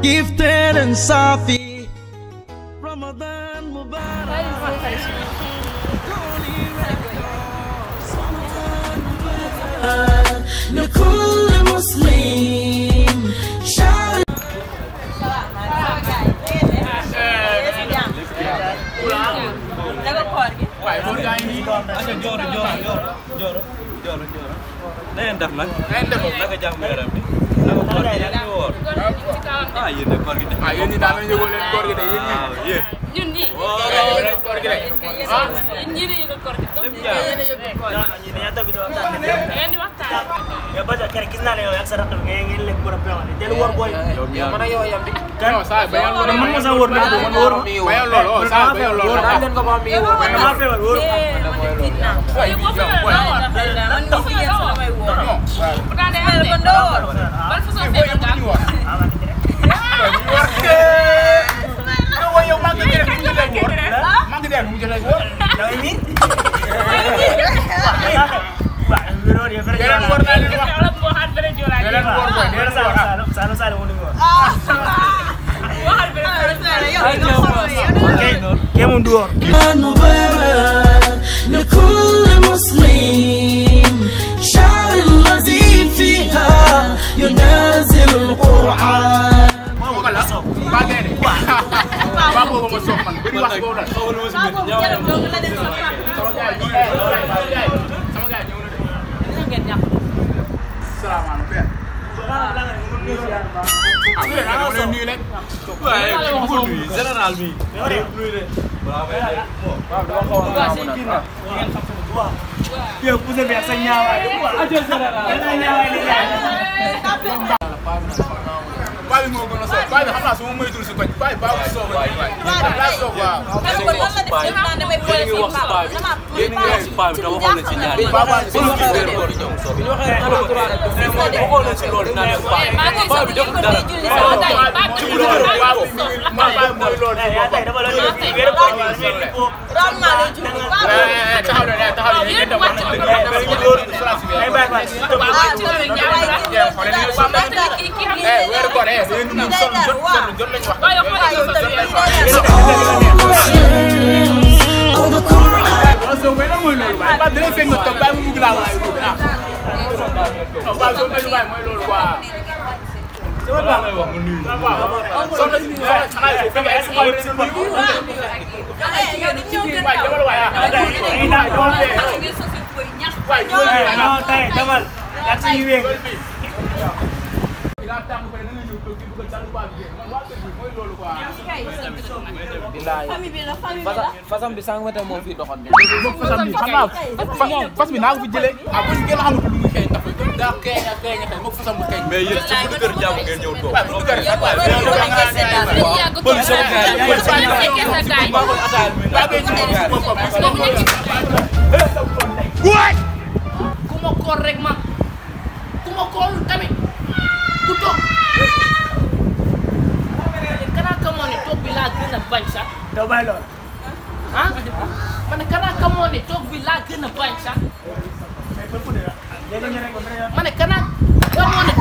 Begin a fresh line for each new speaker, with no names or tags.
gifted and Safi. Ramadan Mubarak. لكل مسلم شعر
ya baca kira kisah nih yang serak tuh ngengin lek kurang pelan di luar boy mana yo yang di kan saya bayang lo teman masa wor nih tuh wor bayang lo saya bayang lo dan kau mau miu maaf ya wor
لكل مسلم شعر الذي فيها ينازل القرآن
ya punya biasa nyawa aja nyawa ini
Babi mo gonna so babi xam naa su ma moytul si koñ babi baabu soob la soob waaw
Fasam bi sang wete moo fi doxoon bi
fas bi naa ko fi jëlee ah bu ñu gën a xamul lu muy xeeñ tax daa xeeñ xeeñ moom fasam bu xeeñ
mais yéen ci bu kër jàmm ngeen ñëw toog
bu kër
ku ma kool rek ma ku ma kool tamit ku toog kanaa kamoo ne toog bi laa gën a bañ sax
doo bàyyi lool
ah man kanaa kamoo ne toog bi laa gën a bañ sax ma ne kanaa kamoo ne